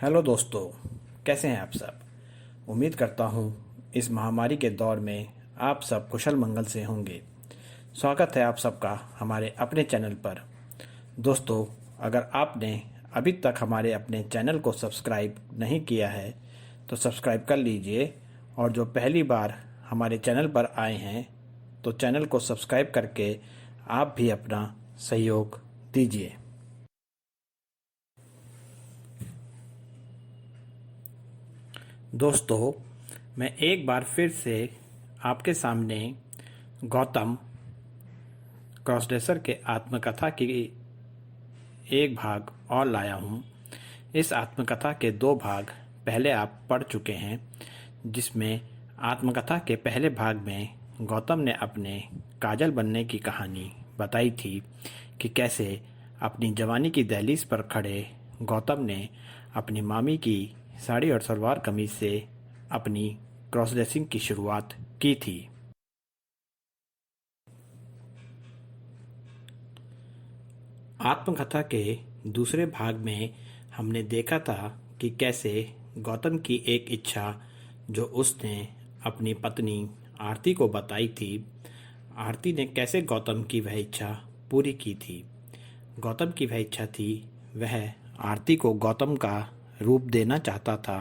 Hello दोस्तों, कैसे हैं आप सब। उम्मीद करता हूँ इस महामारी के दौर में आप सब कुशल मंगल से होंगे। स्वागत है आप सबका हमारे अपने चैनल पर। दोस्तों, अगर आपने अभी तक हमारे अपने चैनल को सब्सक्राइब नहीं किया है तो सब्सक्राइब कर लीजिए, और जो पहली बार हमारे चैनल पर आए हैं तो चैनल को सब्सक्राइब करके आप भी अपना सहयोग दीजिए। दोस्तों, मैं एक बार फिर से आपके सामने गौतम क्रॉसड्रेसर के आत्मकथा की एक भाग और लाया हूँ। इस आत्मकथा के दो भाग पहले आप पढ़ चुके हैं, जिसमें आत्मकथा के पहले भाग में गौतम ने अपने काजल बनने की कहानी बताई थी कि कैसे अपनी जवानी की दहलीज पर खड़े गौतम ने अपनी मामी की साड़ी और सलवार कमीज से अपनी क्रॉस ड्रेसिंग की शुरुआत की थी। आत्मकथा के दूसरे भाग में हमने देखा था कि कैसे गौतम की एक इच्छा जो उसने अपनी पत्नी आरती को बताई थी, आरती ने कैसे गौतम की वह इच्छा पूरी की थी। गौतम की वह इच्छा थी, वह आरती को गौतम का रूप देना चाहता था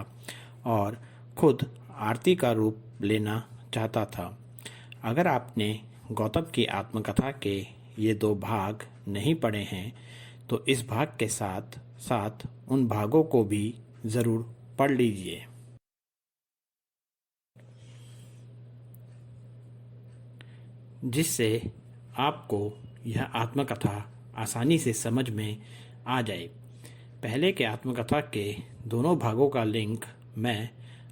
और खुद आरती का रूप लेना चाहता था। अगर आपने गौतम की आत्मकथा के ये दो भाग नहीं पढ़े हैं तो इस भाग के साथ साथ उन भागों को भी ज़रूर पढ़ लीजिए, जिससे आपको यह आत्मकथा आसानी से समझ में आ जाए। पहले के आत्मकथा के दोनों भागों का लिंक मैं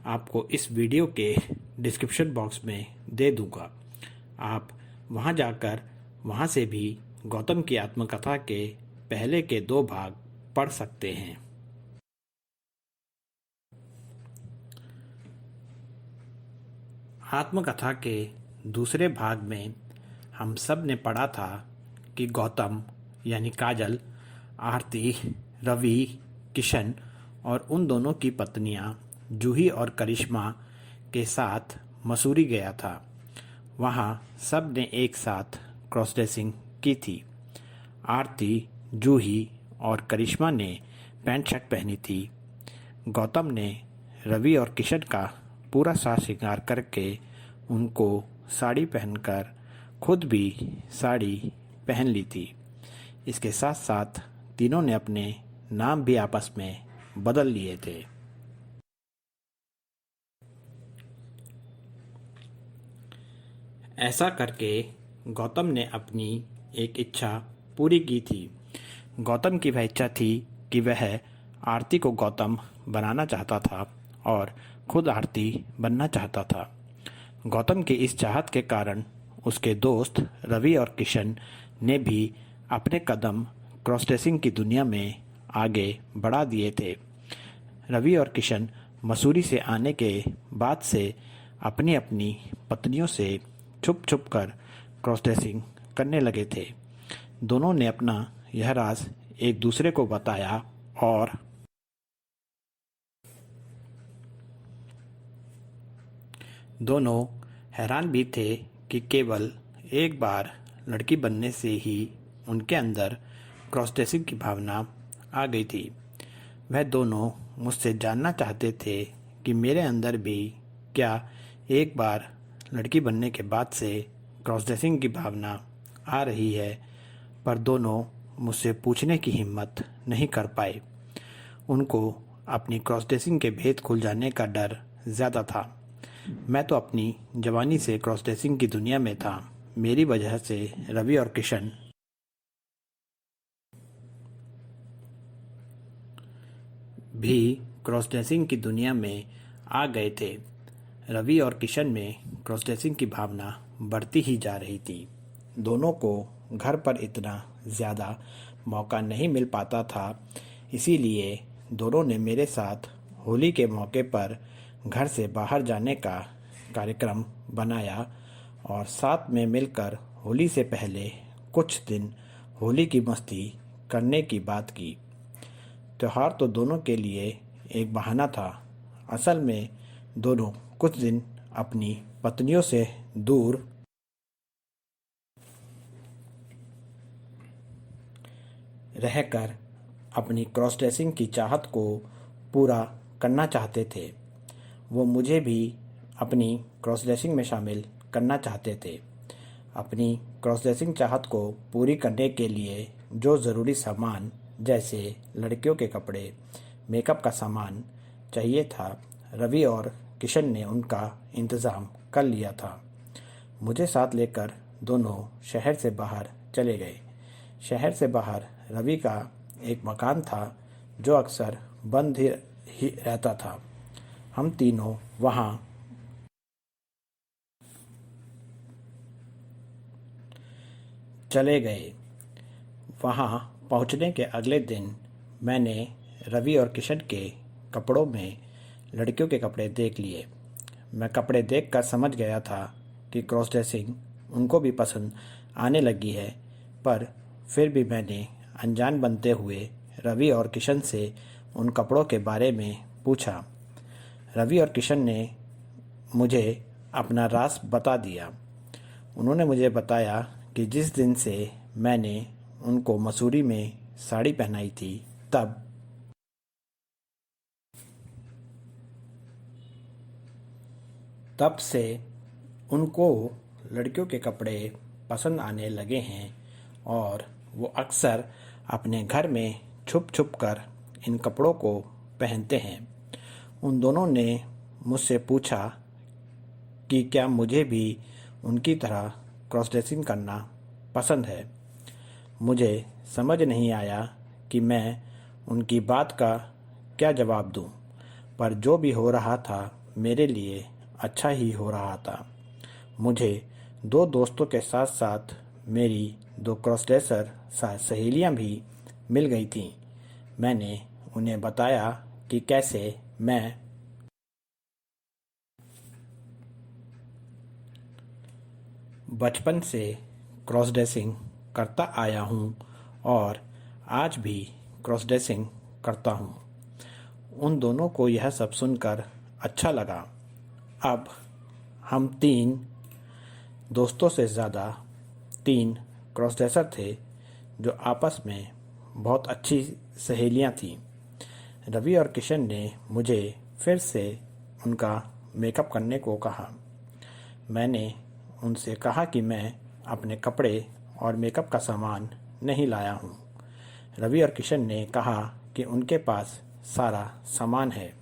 आपको इस वीडियो के डिस्क्रिप्शन बॉक्स में दे दूंगा। आप वहां जाकर वहां से भी गौतम की आत्मकथा के पहले के दो भाग पढ़ सकते हैं। आत्मकथा के दूसरे भाग में हम सब ने पढ़ा था कि गौतम यानी काजल, आरती, रवि, किशन और उन दोनों की पत्नियां जूही और करिश्मा के साथ मसूरी गया था। वहां सब ने एक साथ क्रॉस ड्रेसिंग की थी। आरती, जूही और करिश्मा ने पैंट शर्ट पहनी थी। गौतम ने रवि और किशन का पूरा साज श्रृंगार करके उनको साड़ी पहनकर खुद भी साड़ी पहन ली थी। इसके साथ साथ तीनों ने अपने नाम भी आपस में बदल लिए थे। ऐसा करके गौतम ने अपनी एक इच्छा पूरी की थी। गौतम की वह इच्छा थी कि वह आरती को गौतम बनाना चाहता था और खुद आरती बनना चाहता था। गौतम की इस चाहत के कारण उसके दोस्त रवि और किशन ने भी अपने कदम क्रॉस ड्रेसिंग की दुनिया में आगे बढ़ा दिए थे। रवि और किशन मसूरी से आने के बाद से अपनी अपनी पत्नियों से छुप छुप कर क्रॉस ड्रेसिंग करने लगे थे। दोनों ने अपना यह राज एक दूसरे को बताया और दोनों हैरान भी थे कि केवल एक बार लड़की बनने से ही उनके अंदर क्रॉस ड्रेसिंग की भावना आ गई थी। वह दोनों मुझसे जानना चाहते थे कि मेरे अंदर भी क्या एक बार लड़की बनने के बाद से क्रॉस ड्रेसिंग की भावना आ रही है, पर दोनों मुझसे पूछने की हिम्मत नहीं कर पाए। उनको अपनी क्रॉस ड्रेसिंग के भेद खुल जाने का डर ज़्यादा था। मैं तो अपनी जवानी से क्रॉस ड्रेसिंग की दुनिया में था। मेरी वजह से रवि और किशन भी क्रॉस ड्रेसिंग की दुनिया में आ गए थे। रवि और किशन में क्रॉस ड्रेसिंग की भावना बढ़ती ही जा रही थी। दोनों को घर पर इतना ज़्यादा मौका नहीं मिल पाता था, इसीलिए दोनों ने मेरे साथ होली के मौके पर घर से बाहर जाने का कार्यक्रम बनाया और साथ में मिलकर होली से पहले कुछ दिन होली की मस्ती करने की बात की। त्यौहार तो दोनों के लिए एक बहाना था। असल में दोनों कुछ दिन अपनी पत्नियों से दूर रहकर अपनी क्रॉस ड्रेसिंग की चाहत को पूरा करना चाहते थे। वो मुझे भी अपनी क्रॉस ड्रेसिंग में शामिल करना चाहते थे। अपनी क्रॉस ड्रेसिंग चाहत को पूरी करने के लिए जो ज़रूरी सामान जैसे लड़कियों के कपड़े, मेकअप का सामान चाहिए था, रवि और किशन ने उनका इंतज़ाम कर लिया था। मुझे साथ लेकर दोनों शहर से बाहर चले गए। शहर से बाहर रवि का एक मकान था जो अक्सर बंद ही रहता था। हम तीनों वहाँ चले गए। वहाँ पहुँचने के अगले दिन मैंने रवि और किशन के कपड़ों में लड़कियों के कपड़े देख लिए। मैं कपड़े देखकर समझ गया था कि क्रॉस ड्रेसिंग उनको भी पसंद आने लगी है, पर फिर भी मैंने अनजान बनते हुए रवि और किशन से उन कपड़ों के बारे में पूछा। रवि और किशन ने मुझे अपना राज बता दिया। उन्होंने मुझे बताया कि जिस दिन से मैंने उनको मसूरी में साड़ी पहनाई थी, तब से उनको लड़कियों के कपड़े पसंद आने लगे हैं और वो अक्सर अपने घर में छुप छुप कर इन कपड़ों को पहनते हैं। उन दोनों ने मुझसे पूछा कि क्या मुझे भी उनकी तरह क्रॉस ड्रेसिंग करना पसंद है। मुझे समझ नहीं आया कि मैं उनकी बात का क्या जवाब दूं, पर जो भी हो रहा था मेरे लिए अच्छा ही हो रहा था। मुझे दो दोस्तों के साथ साथ मेरी दो क्रॉस ड्रेसर सहेलियाँ भी मिल गई थीं। मैंने उन्हें बताया कि कैसे मैं बचपन से क्रॉस ड्रेसिंग करता आया हूँ और आज भी क्रॉस ड्रेसिंग करता हूँ। उन दोनों को यह सब सुनकर अच्छा लगा। अब हम तीन दोस्तों से ज़्यादा तीन क्रॉस ड्रेसर थे जो आपस में बहुत अच्छी सहेलियाँ थीं। रवि और किशन ने मुझे फिर से उनका मेकअप करने को कहा। मैंने उनसे कहा कि मैं अपने कपड़े और मेकअप का सामान नहीं लाया हूँ। रवि और किशन ने कहा कि उनके पास सारा सामान है।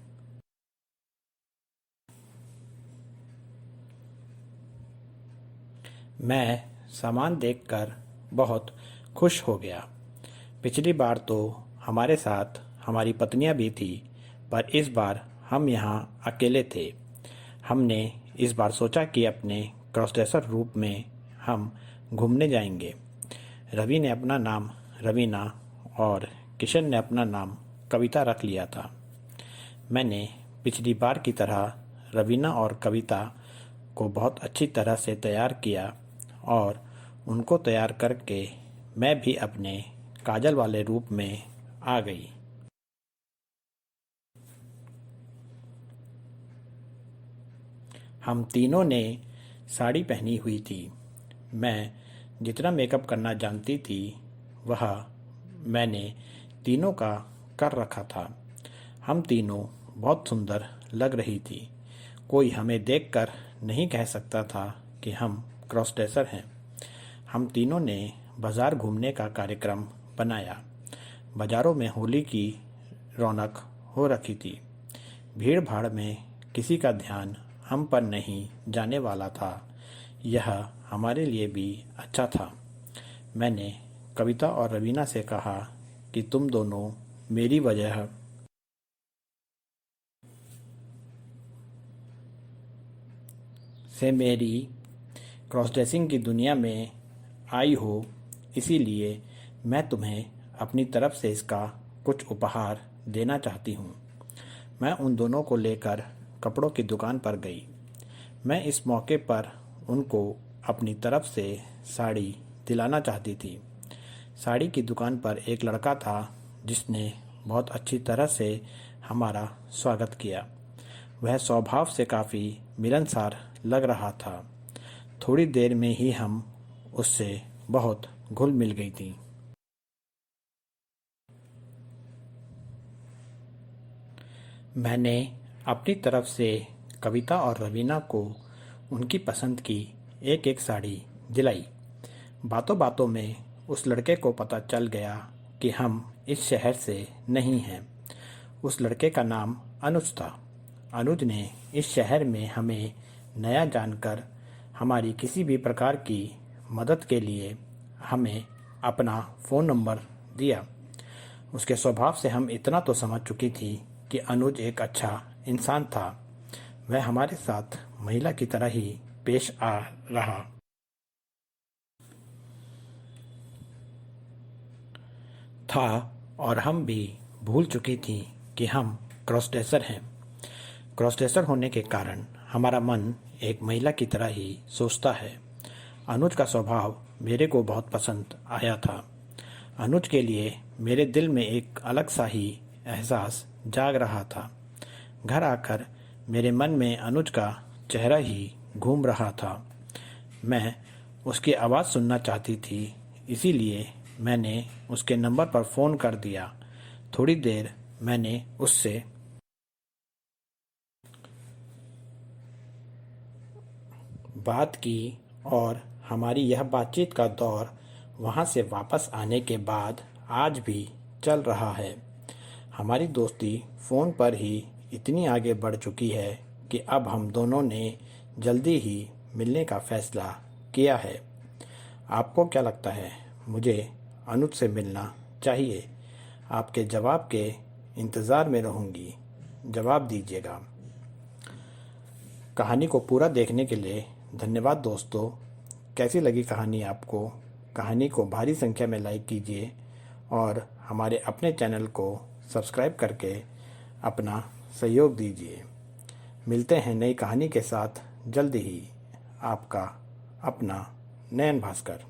मैं सामान देखकर बहुत खुश हो गया। पिछली बार तो हमारे साथ हमारी पत्नियां भी थी, पर इस बार हम यहाँ अकेले थे। हमने इस बार सोचा कि अपने क्रॉस ड्रेसर रूप में हम घूमने जाएंगे। रवि ने अपना नाम रवीना और किशन ने अपना नाम कविता रख लिया था। मैंने पिछली बार की तरह रवीना और कविता को बहुत अच्छी तरह से तैयार किया और उनको तैयार करके मैं भी अपने काजल वाले रूप में आ गई। हम तीनों ने साड़ी पहनी हुई थी। मैं जितना मेकअप करना जानती थी वह मैंने तीनों का कर रखा था। हम तीनों बहुत सुंदर लग रही थी। कोई हमें देखकर नहीं कह सकता था कि हम क्रॉस ड्रेसर हैं। हम तीनों ने बाज़ार घूमने का कार्यक्रम बनाया। बाज़ारों में होली की रौनक हो रखी थी। भीड़ भाड़ में किसी का ध्यान हम पर नहीं जाने वाला था। यह हमारे लिए भी अच्छा था। मैंने कविता और रवीना से कहा कि तुम दोनों मेरी वजह से मेरी क्रॉस ड्रेसिंग की दुनिया में आई हो, इसीलिए मैं तुम्हें अपनी तरफ से इसका कुछ उपहार देना चाहती हूँ। मैं उन दोनों को लेकर कपड़ों की दुकान पर गई। मैं इस मौके पर उनको अपनी तरफ से साड़ी दिलाना चाहती थी। साड़ी की दुकान पर एक लड़का था जिसने बहुत अच्छी तरह से हमारा स्वागत किया। वह स्वभाव से काफ़ी मिलनसार लग रहा था। थोड़ी देर में ही हम उससे बहुत घुल मिल गई थी। मैंने अपनी तरफ से कविता और रवीना को उनकी पसंद की एक एक साड़ी दिलाई। बातों बातों में उस लड़के को पता चल गया कि हम इस शहर से नहीं हैं। उस लड़के का नाम अनुज था। अनुज ने इस शहर में हमें नया जानकर हमारी किसी भी प्रकार की मदद के लिए हमें अपना फ़ोन नंबर दिया। उसके स्वभाव से हम इतना तो समझ चुकी थी कि अनुज एक अच्छा इंसान था। वह हमारे साथ महिला की तरह ही पेश आ रहा था और हम भी भूल चुकी थी कि हम क्रॉस ड्रेसर हैं। क्रॉस ड्रेसर होने के कारण हमारा मन एक महिला की तरह ही सोचता है। अनुज का स्वभाव मेरे को बहुत पसंद आया था। अनुज के लिए मेरे दिल में एक अलग सा ही एहसास जाग रहा था। घर आकर मेरे मन में अनुज का चेहरा ही घूम रहा था। मैं उसकी आवाज़ सुनना चाहती थी, इसीलिए मैंने उसके नंबर पर फ़ोन कर दिया। थोड़ी देर मैंने उससे बात की और हमारी यह बातचीत का दौर वहाँ से वापस आने के बाद आज भी चल रहा है। हमारी दोस्ती फ़ोन पर ही इतनी आगे बढ़ चुकी है कि अब हम दोनों ने जल्दी ही मिलने का फ़ैसला किया है। आपको क्या लगता है, मुझे अनुज से मिलना चाहिए? आपके जवाब के इंतज़ार में रहूँगी। जवाब दीजिएगा। कहानी को पूरा देखने के लिए धन्यवाद दोस्तों। कैसी लगी कहानी आपको? कहानी को भारी संख्या में लाइक कीजिए और हमारे अपने चैनल को सब्सक्राइब करके अपना सहयोग दीजिए। मिलते हैं नई कहानी के साथ जल्द ही। आपका अपना नयन भास्कर।